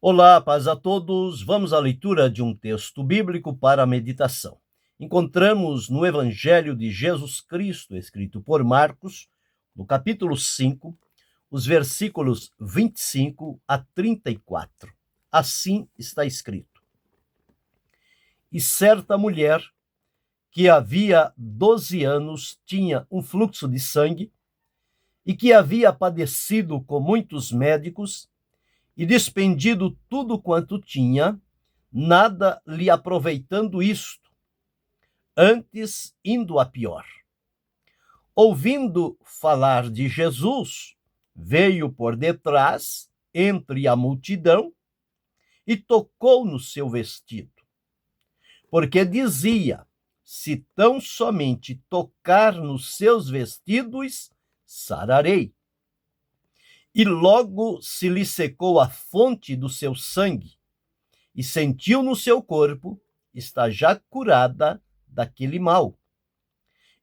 Olá, paz a todos. Vamos à leitura de um texto bíblico para a meditação. Encontramos no Evangelho de Jesus Cristo, escrito por Marcos, no capítulo 5, os versículos 25 a 34. Assim está escrito: E certa mulher, que havia 12 anos tinha um fluxo de sangue e que havia padecido com muitos médicos e despendido tudo quanto tinha, nada lhe aproveitando isto, antes indo a pior. Ouvindo falar de Jesus, veio por detrás, entre a multidão, e tocou no seu vestido, porque dizia: se tão somente tocar nos seus vestidos, sararei. E logo se lhe secou a fonte do seu sangue, e sentiu no seu corpo estar já curada daquele mal.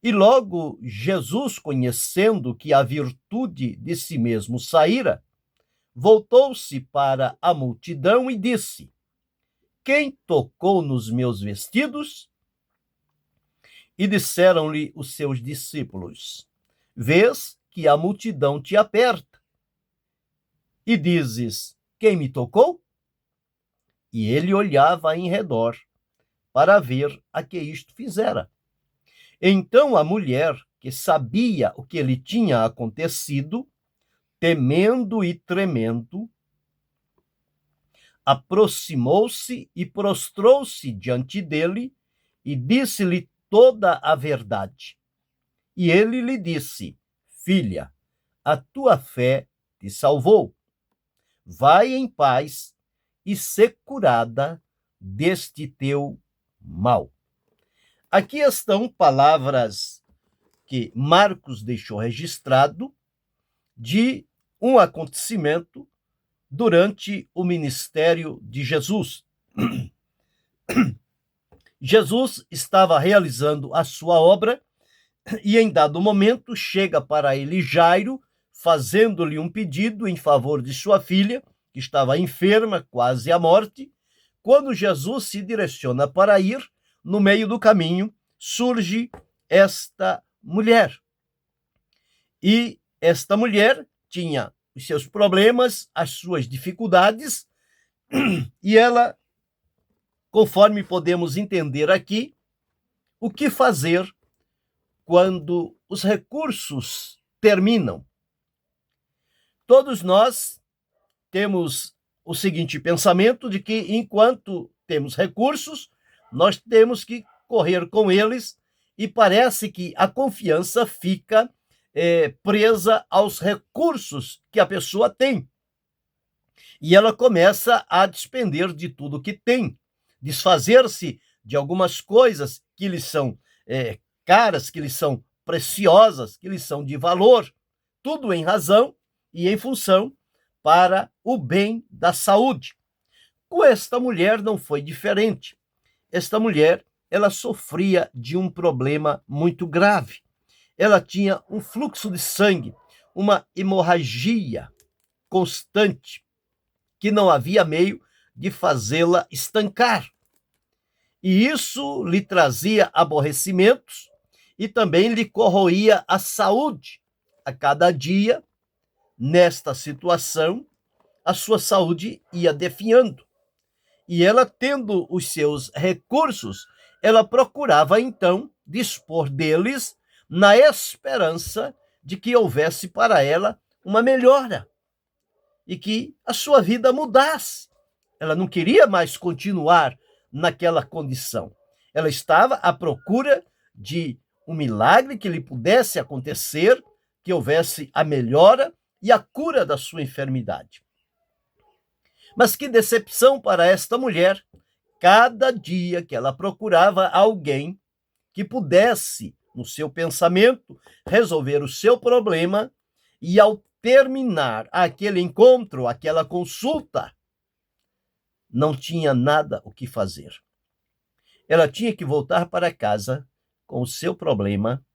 E logo Jesus, conhecendo que a virtude de si mesmo saíra, voltou-se para a multidão e disse: quem tocou nos meus vestidos? E disseram-lhe os seus discípulos: vês que a multidão te aperta, e dizes: quem me tocou? E ele olhava em redor para ver a que isto fizera. Então a mulher, que sabia o que lhe tinha acontecido, temendo e tremendo, aproximou-se e prostrou-se diante dele e disse-lhe toda a verdade. E ele lhe disse: filha, a tua fé te salvou. Vai em paz e ser curada deste teu mal. Aqui estão palavras que Marcos deixou registrado de um acontecimento durante o ministério de Jesus. Jesus estava realizando a sua obra e, em dado momento, chega para ele Jairo, fazendo-lhe um pedido em favor de sua filha, que estava enferma, quase à morte. Quando Jesus se direciona para ir, no meio do caminho, surge esta mulher. E esta mulher tinha os seus problemas, as suas dificuldades, e ela, conforme podemos entender aqui, o que fazer quando os recursos terminam. Todos nós temos o seguinte pensamento de que, enquanto temos recursos, nós temos que correr com eles, e parece que a confiança fica presa aos recursos que a pessoa tem. E ela começa a despender de tudo que tem, desfazer-se de algumas coisas que lhe são caras, que lhe são preciosas, que lhe são de valor, tudo em razão e em função para o bem da saúde. Com esta mulher não foi diferente. Esta mulher, ela sofria de um problema muito grave. Ela tinha um fluxo de sangue, uma hemorragia constante, que não havia meio de fazê-la estancar. E isso lhe trazia aborrecimentos e também lhe corroía a saúde. A cada dia, nesta situação, a sua saúde ia definhando. E ela, tendo os seus recursos, ela procurava então dispor deles na esperança de que houvesse para ela uma melhora e que a sua vida mudasse. Ela não queria mais continuar naquela condição. Ela estava à procura de um milagre que lhe pudesse acontecer, que houvesse a melhora e a cura da sua enfermidade. Mas que decepção para esta mulher! Cada dia que ela procurava alguém que pudesse, no seu pensamento, resolver o seu problema, e ao terminar aquele encontro, aquela consulta, não tinha nada o que fazer. Ela tinha que voltar para casa com o seu problema,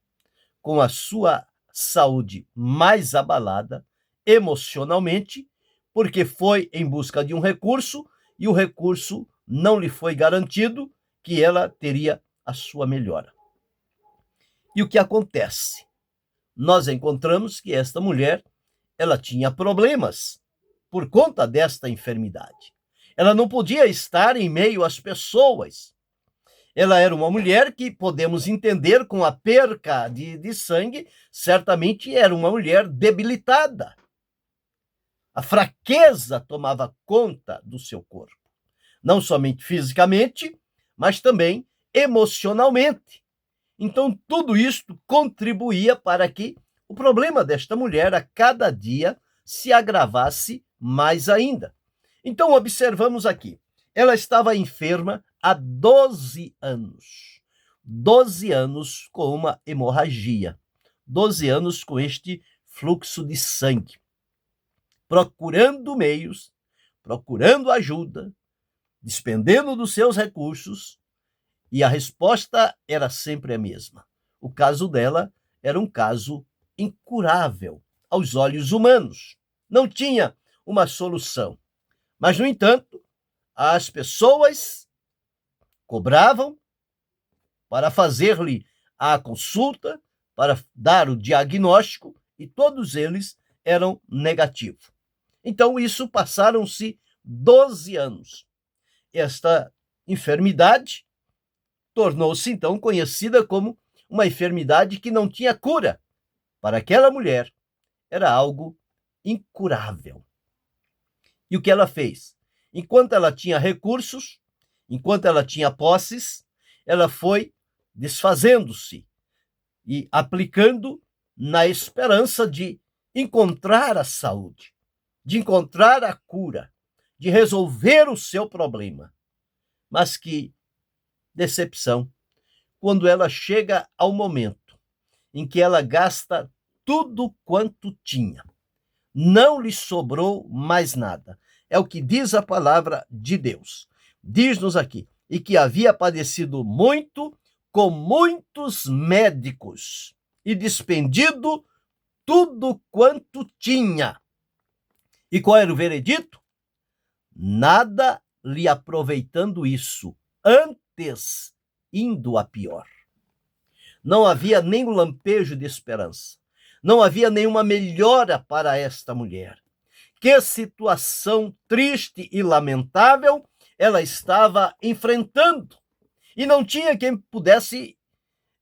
com a sua saúde mais abalada emocionalmente, porque foi em busca de um recurso e o recurso não lhe foi garantido que ela teria a sua melhora. E o que acontece? Nós encontramos que esta mulher, ela tinha problemas por conta desta enfermidade. Ela não podia estar em meio às pessoas. Ela era uma mulher que podemos entender com a perca de sangue, certamente era uma mulher debilitada. A fraqueza tomava conta do seu corpo, não somente fisicamente, mas também emocionalmente. Então, tudo isto contribuía para que o problema desta mulher a cada dia se agravasse mais ainda. Então, observamos aqui, ela estava enferma há 12 anos. 12 anos com uma hemorragia. 12 anos com este fluxo de sangue. Procurando meios, procurando ajuda, despendendo dos seus recursos, e a resposta era sempre a mesma. O caso dela era um caso incurável aos olhos humanos. Não tinha uma solução. Mas, no entanto, as pessoas cobravam para fazer-lhe a consulta, para dar o diagnóstico, e todos eles eram negativos. Então, isso passaram-se 12 anos. Esta enfermidade tornou-se, então, conhecida como uma enfermidade que não tinha cura. Para aquela mulher, era algo incurável. E o que ela fez? Enquanto ela tinha recursos, enquanto ela tinha posses, ela foi desfazendo-se e aplicando na esperança de encontrar a saúde, de encontrar a cura, de resolver o seu problema. Mas que decepção, quando ela chega ao momento em que ela gasta tudo quanto tinha. Não lhe sobrou mais nada. É o que diz a palavra de Deus. Diz-nos aqui, e que havia padecido muito com muitos médicos e despendido tudo quanto tinha. E qual era o veredito? Nada lhe aproveitando isso, antes indo a pior. Não havia nem um lampejo de esperança. Não havia nenhuma melhora para esta mulher. Que situação triste e lamentável ela estava enfrentando. E não tinha quem pudesse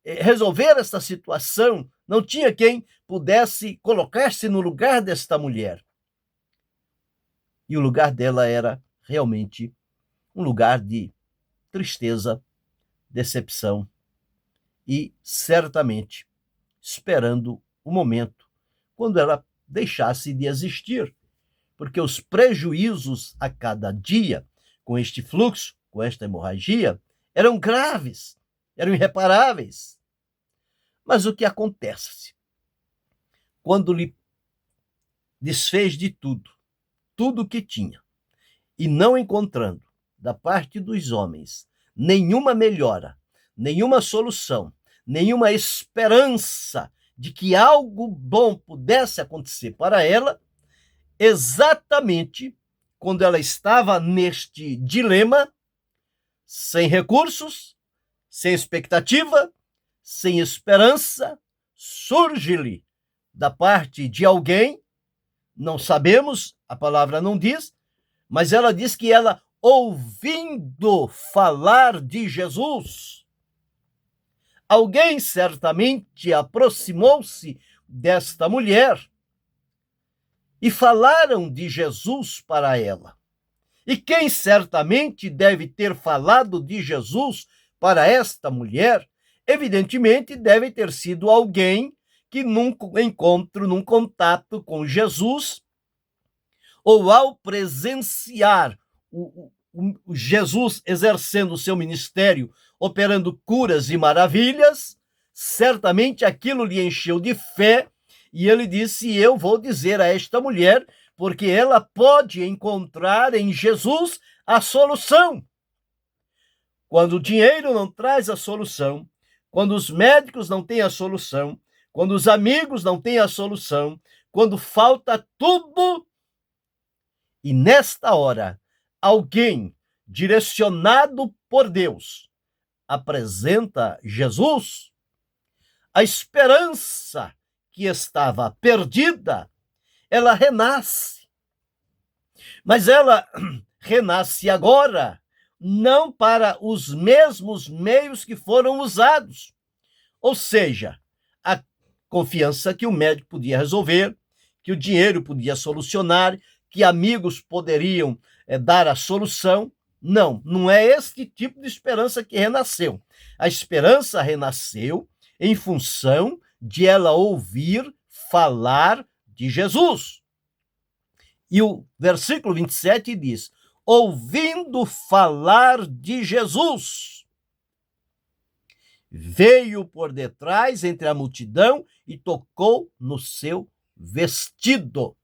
resolver esta situação, não tinha quem pudesse colocar-se no lugar desta mulher. E o lugar dela era realmente um lugar de tristeza, decepção e, certamente, esperando o momento quando ela deixasse de existir, porque os prejuízos a cada dia com este fluxo, com esta hemorragia, eram graves, eram irreparáveis. Mas o que acontece? Quando lhe desfez de tudo, tudo o que tinha, e não encontrando da parte dos homens nenhuma melhora, nenhuma solução, nenhuma esperança de que algo bom pudesse acontecer para ela, exatamente quando ela estava neste dilema, sem recursos, sem expectativa, sem esperança, surge-lhe da parte de alguém, não sabemos, a palavra não diz, mas ela diz que ela, ouvindo falar de Jesus, alguém certamente aproximou-se desta mulher e falaram de Jesus para ela. E quem certamente deve ter falado de Jesus para esta mulher, evidentemente deve ter sido alguém que num encontro, num contato com Jesus, ou ao presenciar o Jesus exercendo o seu ministério, operando curas e maravilhas, certamente aquilo lhe encheu de fé, e ele disse: eu vou dizer a esta mulher, porque ela pode encontrar em Jesus a solução. Quando o dinheiro não traz a solução, quando os médicos não têm a solução, quando os amigos não têm a solução, quando falta tudo, E nesta hora, alguém direcionado por Deus apresenta Jesus, a esperança que estava perdida, ela renasce. Mas ela renasce agora, não para os mesmos meios que foram usados. Ou seja, a confiança que o médico podia resolver, que o dinheiro podia solucionar, que amigos poderiam dar a solução. Não, não é este tipo de esperança que renasceu. A esperança renasceu em função de ela ouvir falar de Jesus. E o versículo 27 diz: ouvindo falar de Jesus, veio por detrás entre a multidão e tocou no seu vestido.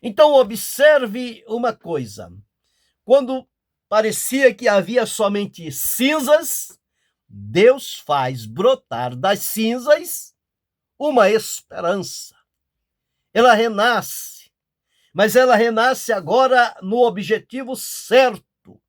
Então, observe uma coisa. Quando parecia que havia somente cinzas, Deus faz brotar das cinzas uma esperança. Ela renasce, mas ela renasce agora no objetivo certo.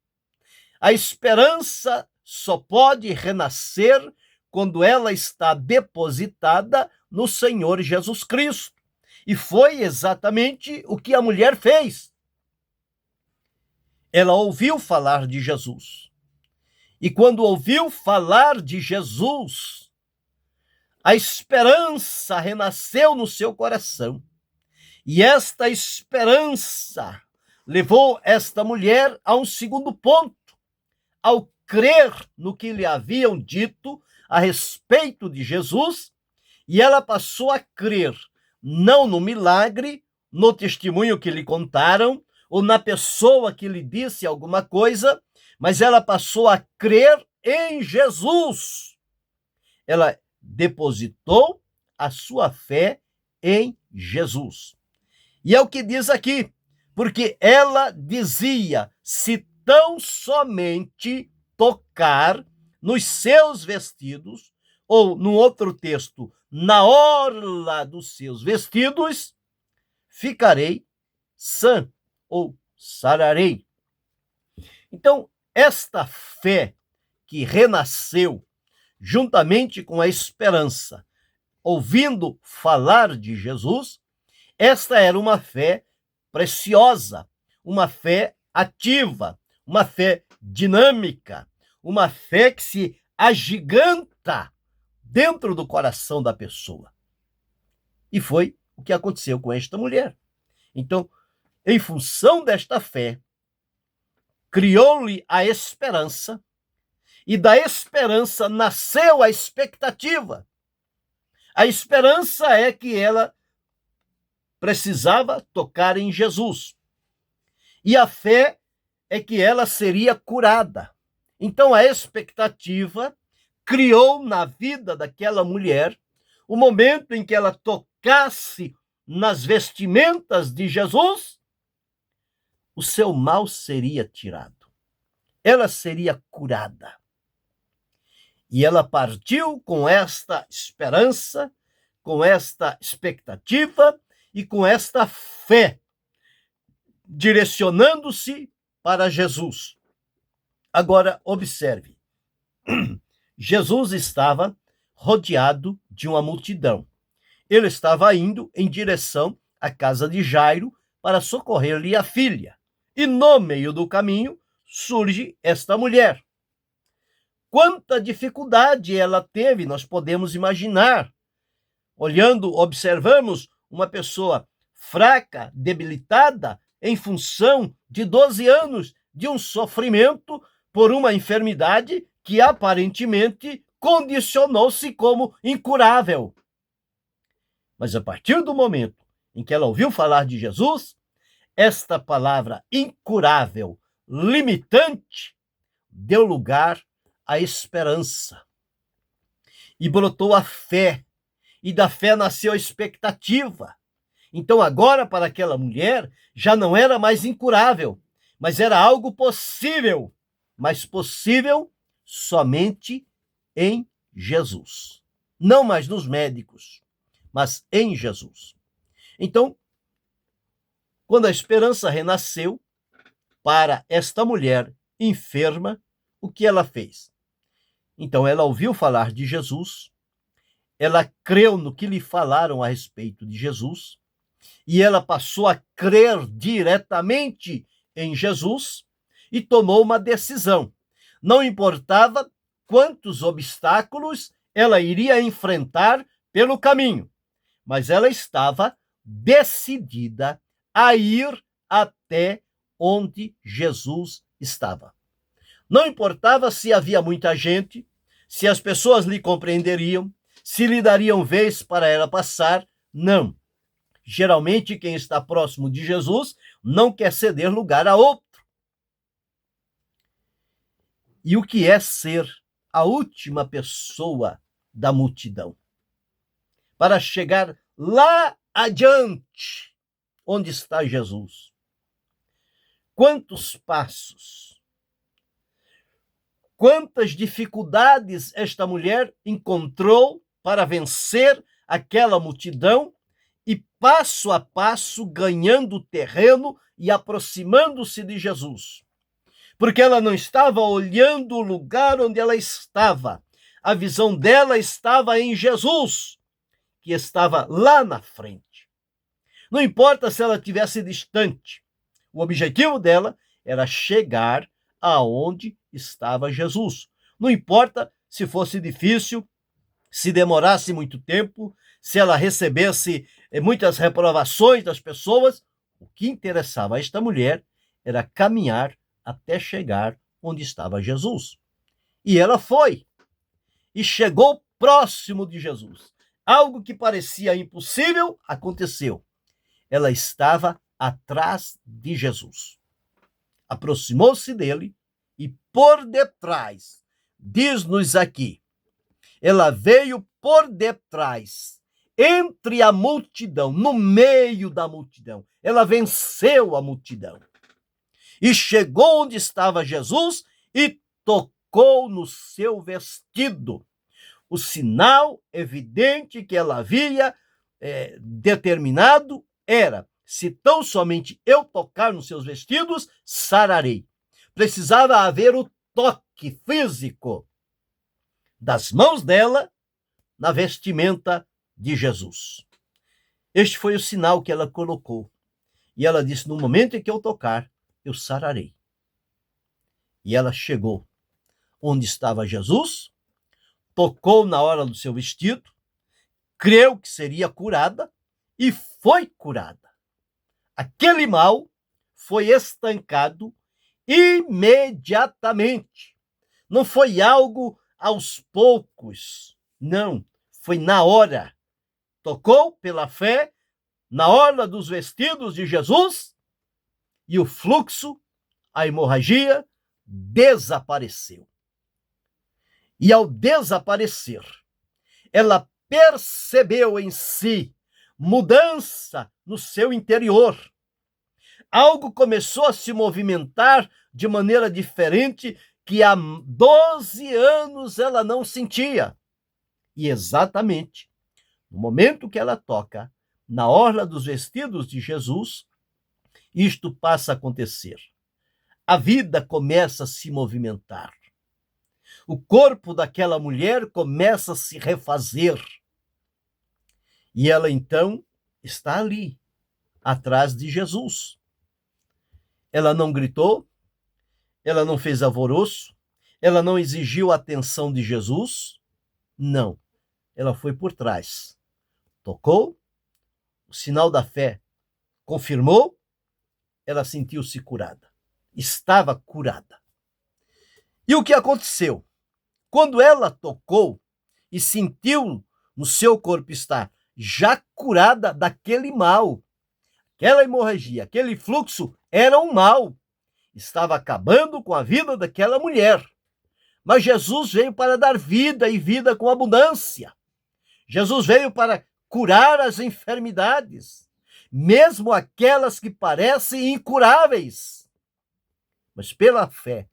A esperança só pode renascer quando ela está depositada no Senhor Jesus Cristo. E foi exatamente o que a mulher fez. Ela ouviu falar de Jesus. E quando ouviu falar de Jesus, a esperança renasceu no seu coração. E esta esperança levou esta mulher a um segundo ponto. Ao crer no que lhe haviam dito a respeito de Jesus, e ela passou a crer não no milagre, no testemunho que lhe contaram, ou na pessoa que lhe disse alguma coisa, mas ela passou a crer em Jesus. Ela depositou a sua fé em Jesus. E é o que diz aqui, porque ela dizia: se tão somente tocar nos seus vestidos, ou no outro texto, na orla dos seus vestidos, ficarei sã, ou sararei. Então, esta fé que renasceu juntamente com a esperança, ouvindo falar de Jesus, esta era uma fé preciosa, uma fé ativa, uma fé dinâmica, uma fé que se agiganta dentro do coração da pessoa. E foi o que aconteceu com esta mulher. Então, em função desta fé, criou-lhe a esperança, e da esperança nasceu a expectativa. A esperança é que ela precisava tocar em Jesus. E a fé é que ela seria curada. Então a expectativa criou na vida daquela mulher o momento em que ela tocasse nas vestimentas de Jesus, o seu mal seria tirado. Ela seria curada. E ela partiu com esta esperança, com esta expectativa e com esta fé, direcionando-se para Jesus. Agora, observe. Jesus estava rodeado de uma multidão. Ele estava indo em direção à casa de Jairo para socorrer-lhe a filha. E no meio do caminho surge esta mulher. Quanta dificuldade ela teve, nós podemos imaginar. Olhando, observamos uma pessoa fraca, debilitada, em função de 12 anos de um sofrimento por uma enfermidade que aparentemente condicionou-se como incurável. Mas a partir do momento em que ela ouviu falar de Jesus, esta palavra incurável, limitante, deu lugar à esperança. E brotou a fé, e da fé nasceu a expectativa. Então agora para aquela mulher já não era mais incurável, mas era algo possível, mas possível somente em Jesus. Não mais nos médicos, mas em Jesus. Então, Quando a esperança renasceu para esta mulher enferma, o que ela fez? Então ela ouviu falar de Jesus, ela creu no que lhe falaram a respeito de Jesus, e ela passou a crer diretamente em Jesus e tomou uma decisão. Não importava quantos obstáculos ela iria enfrentar pelo caminho, mas ela estava decidida a ir até onde Jesus estava. Não importava se havia muita gente, se as pessoas lhe compreenderiam, se lhe dariam vez para ela passar, não. Geralmente, quem está próximo de Jesus não quer ceder lugar a outro. E o que é ser a última pessoa da multidão? Para chegar lá adiante, onde está Jesus. Quantos passos, quantas dificuldades esta mulher encontrou para vencer aquela multidão e passo a passo ganhando terreno e aproximando-se de Jesus. Porque ela não estava olhando o lugar onde ela estava. A visão dela estava em Jesus, que estava lá na frente. Não importa se ela estivesse distante. O objetivo dela era chegar aonde estava Jesus. Não importa se fosse difícil, se demorasse muito tempo, se ela recebesse muitas reprovações das pessoas, o que interessava a esta mulher era caminhar até chegar onde estava Jesus. E ela foi, e chegou próximo de Jesus. Algo que parecia impossível aconteceu. Ela estava atrás de Jesus. Aproximou-se dele e por detrás, diz-nos aqui, ela veio por detrás, entre a multidão, no meio da multidão. Ela venceu a multidão. E chegou onde estava Jesus e tocou no seu vestido. O sinal evidente que ela havia determinado era: se tão somente eu tocar nos seus vestidos, sararei. Precisava haver o toque físico das mãos dela na vestimenta de Jesus. Este foi o sinal que ela colocou. E ela disse: no momento em que eu tocar, eu sararei. E ela chegou onde estava Jesus, tocou na hora do seu vestido, creu que seria curada e foi curada. Aquele mal foi estancado imediatamente. Não foi algo aos poucos, não, foi na hora. Tocou pela fé, na orla dos vestidos de Jesus, e o fluxo, a hemorragia, desapareceu. E ao desaparecer, ela percebeu em si mudança no seu interior. Algo começou a se movimentar de maneira diferente que há 12 anos ela não sentia. E exatamente no momento que ela toca na orla dos vestidos de Jesus, isto passa a acontecer. A vida começa a se movimentar. O corpo daquela mulher começa a se refazer. E ela então está ali, atrás de Jesus. Ela não gritou, ela não fez alvoroço, ela não exigiu a atenção de Jesus. Não, ela foi por trás. Tocou, o sinal da fé confirmou, ela sentiu-se curada. Estava curada. E o que aconteceu? Quando ela tocou e sentiu no seu corpo estar já curada daquele mal, aquela hemorragia, aquele fluxo era um mal. Estava acabando com a vida daquela mulher. Mas Jesus veio para dar vida e vida com abundância. Jesus veio para curar as enfermidades, mesmo aquelas que parecem incuráveis. Mas pela fé,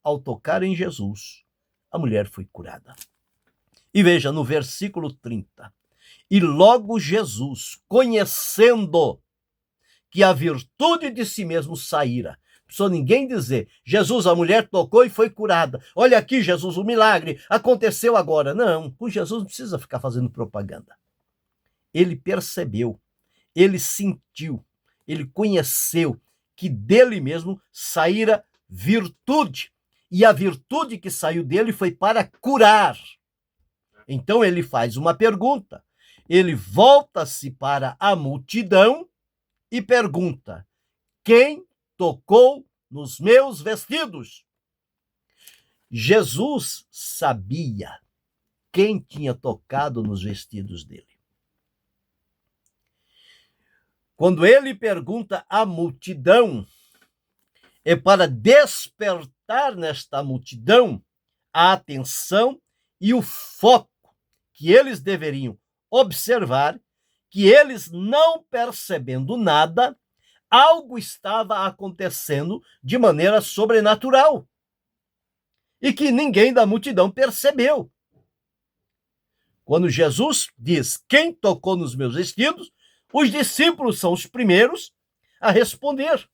ao tocar em Jesus, a mulher foi curada. E veja no versículo 30. E logo Jesus, conhecendo que a virtude de si mesmo saíra. Não precisou ninguém dizer, Jesus, a mulher tocou e foi curada. Olha aqui, Jesus, o milagre aconteceu agora. Não, com Jesus não precisa ficar fazendo propaganda. Ele percebeu, ele sentiu, ele conheceu que dele mesmo saíra virtude. E a virtude que saiu dele foi para curar. Então ele faz uma pergunta. Ele volta-se para a multidão e pergunta: quem tocou nos meus vestidos? Jesus sabia quem tinha tocado nos vestidos dele. Quando ele pergunta à multidão, é para despertar nesta multidão a atenção e o foco que eles deveriam observar, que eles, não percebendo nada, algo estava acontecendo de maneira sobrenatural e que ninguém da multidão percebeu. Quando Jesus diz: quem tocou nos meus vestidos, os discípulos são os primeiros a responder: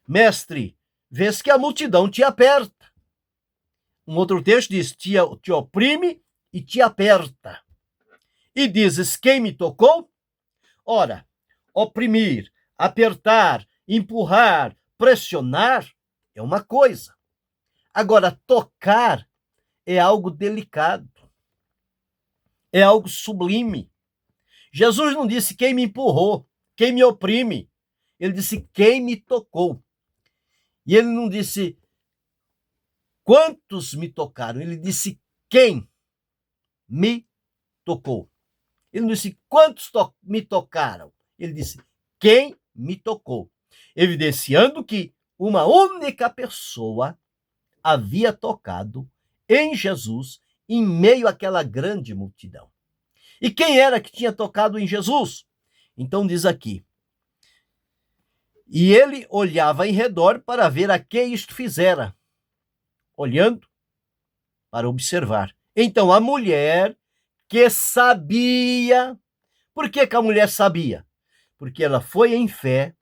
mestre, vês que a multidão te aperta. Um outro texto diz: te oprime e te aperta. E dizes: quem me tocou? Ora, oprimir, apertar, empurrar, pressionar é uma coisa. Agora, tocar é algo delicado, é algo sublime. Jesus não disse quem me empurrou, quem me oprime. Ele disse quem me tocou. E ele não disse quantos me tocaram, ele disse quem me tocou. Ele não disse quantos me tocaram, ele disse quem me tocou, evidenciando que uma única pessoa havia tocado em Jesus em meio àquela grande multidão. E quem era que tinha tocado em Jesus? Então diz aqui: e ele olhava em redor para ver a que isto fizera, olhando para observar. Então a mulher que sabia. Por que a mulher sabia? Porque ela foi em fé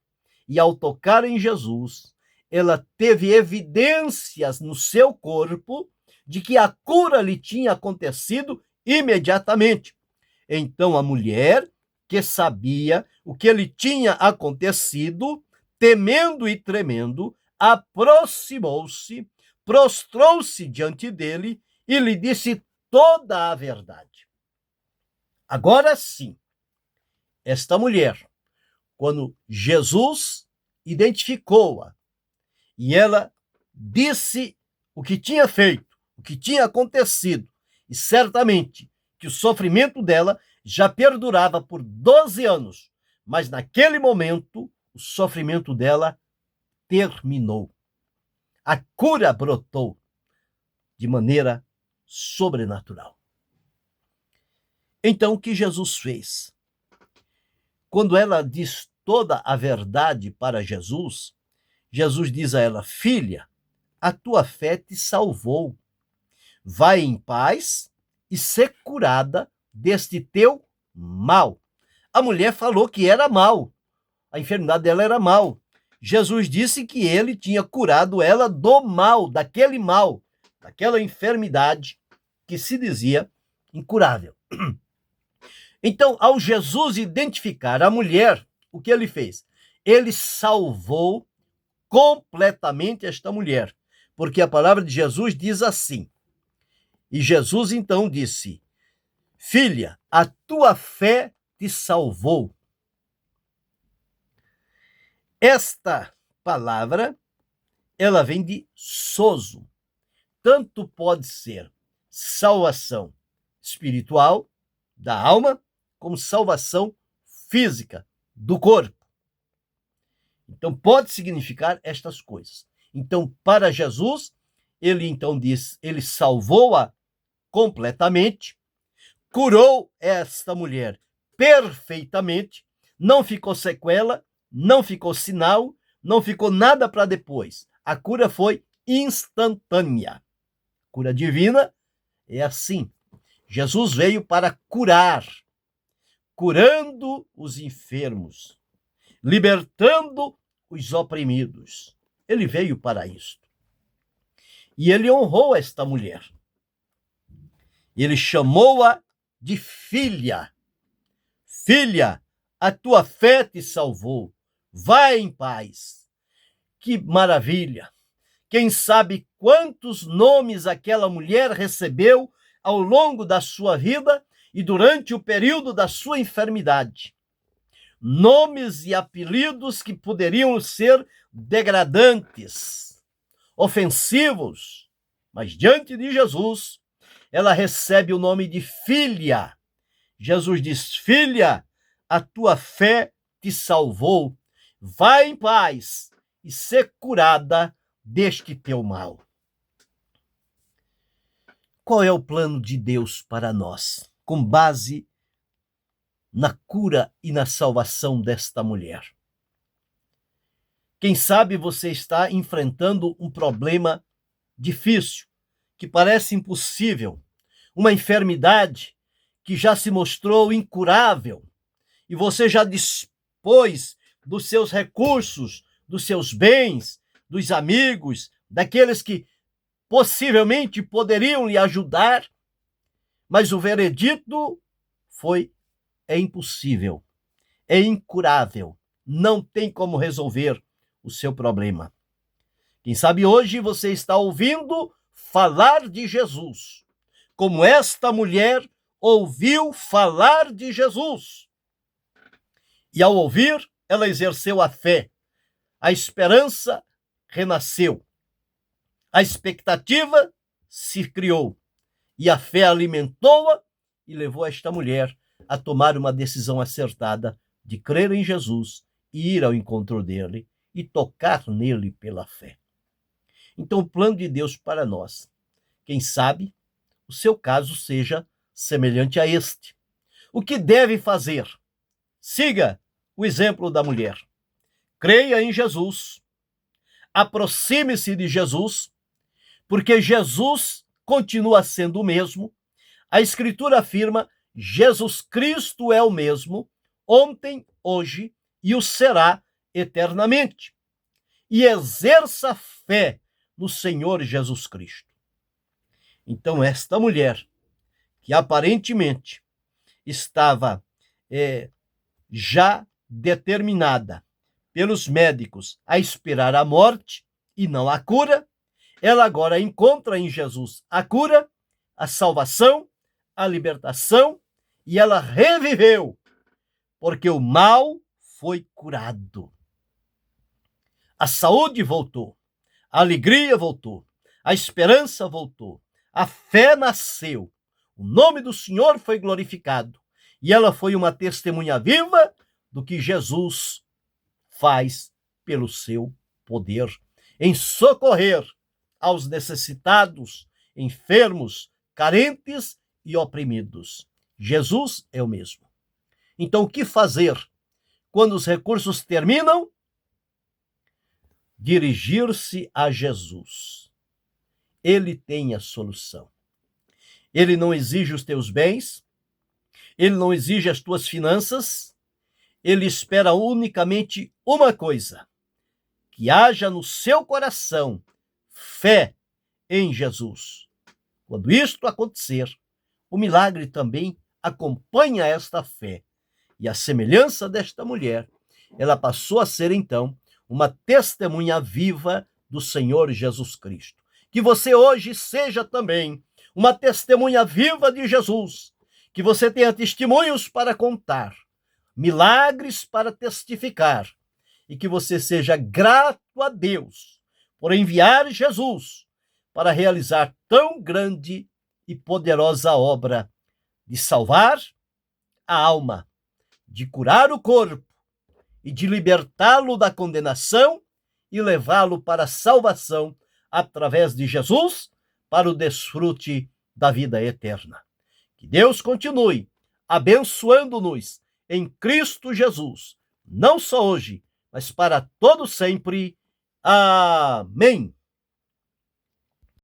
e, ao tocar em Jesus, ela teve evidências no seu corpo de que a cura lhe tinha acontecido imediatamente. Então a mulher que sabia o que lhe tinha acontecido, temendo e tremendo, aproximou-se, prostrou-se diante dele e lhe disse toda a verdade. Agora sim, esta mulher, quando Jesus identificou-a e ela disse o que tinha feito, o que tinha acontecido, e certamente que o sofrimento dela já perdurava por 12 anos, mas naquele momento o sofrimento dela terminou. A cura brotou de maneira sobrenatural. Então, o que Jesus fez? Quando ela diz toda a verdade para Jesus, Jesus diz a ela: filha, a tua fé te salvou. Vai em paz e ser curada deste teu mal. A mulher falou que era mal, a enfermidade dela era mal. Jesus disse que ele tinha curado ela do mal, daquela enfermidade que se dizia incurável. Então, ao Jesus identificar a mulher, o que ele fez? Ele salvou completamente esta mulher, porque a palavra de Jesus diz assim. E Jesus então disse: filha, a tua fé te salvou. Esta palavra, ela vem de sozo. Tanto pode ser salvação espiritual da alma, como salvação física do corpo. Então pode significar estas coisas. Então, para Jesus, ele então diz, ele salvou-a completamente, curou esta mulher perfeitamente, não ficou sequela, não ficou sinal, não ficou nada para depois. A cura foi instantânea. Cura divina é assim. Jesus veio para curar, curando os enfermos, libertando os oprimidos. Ele veio para isto. E ele honrou esta mulher. Ele chamou-a de filha. Filha, a tua fé te salvou. Vai em paz. Que maravilha! Quem sabe quantos nomes aquela mulher recebeu ao longo da sua vida e durante o período da sua enfermidade. Nomes e apelidos que poderiam ser degradantes, ofensivos, mas diante de Jesus, ela recebe o nome de filha. Jesus diz: filha, a tua fé te salvou. Vai em paz e ser curada deste teu mal. Qual é o plano de Deus para nós, com base na cura e na salvação desta mulher? Quem sabe você está enfrentando um problema difícil, que parece impossível, uma enfermidade que já se mostrou incurável, e você já dispôs dos seus recursos, dos seus bens, dos amigos, daqueles que possivelmente poderiam lhe ajudar, mas o veredito foi: é impossível, é incurável, não tem como resolver o seu problema. Quem sabe hoje você está ouvindo falar de Jesus, como esta mulher ouviu falar de Jesus. E ao ouvir, ela exerceu a fé, a esperança renasceu, a expectativa se criou, e a fé alimentou-a e levou esta mulher a tomar uma decisão acertada de crer em Jesus e ir ao encontro dele e tocar nele pela fé. Então, o plano de Deus para nós, quem sabe o seu caso seja semelhante a este. O que deve fazer? Siga o exemplo da mulher. Creia em Jesus. Aproxime-se de Jesus, porque Jesus continua sendo o mesmo. A Escritura afirma: Jesus Cristo é o mesmo, ontem, hoje e o será eternamente. E exerça fé no Senhor Jesus Cristo. Então, esta mulher, que aparentemente estava já determinada pelos médicos a esperar a morte e não a cura, ela agora encontra em Jesus a cura, a salvação, a libertação, e ela reviveu, porque o mal foi curado. A saúde voltou, a alegria voltou, a esperança voltou, a fé nasceu, o nome do Senhor foi glorificado, e ela foi uma testemunha viva do que Jesus faz pelo seu poder em socorrer aos necessitados, enfermos, carentes e oprimidos. Jesus é o mesmo. Então, o que fazer quando os recursos terminam? Dirigir-se a Jesus. Ele tem a solução. Ele não exige os teus bens, ele não exige as tuas finanças, ele espera unicamente uma coisa: que haja no seu coração fé em Jesus. Quando isto acontecer, o milagre também acompanha esta fé. E a semelhança desta mulher, ela passou a ser então uma testemunha viva do Senhor Jesus Cristo. Que você hoje seja também uma testemunha viva de Jesus, que você tenha testemunhos para contar, milagres para testificar, e que você seja grato a Deus por enviar Jesus para realizar tão grande e poderosa obra de salvar a alma, de curar o corpo e de libertá-lo da condenação e levá-lo para a salvação através de Jesus para o desfrute da vida eterna. Que Deus continue abençoando-nos em Cristo Jesus, não só hoje, mas para todo sempre. Amém.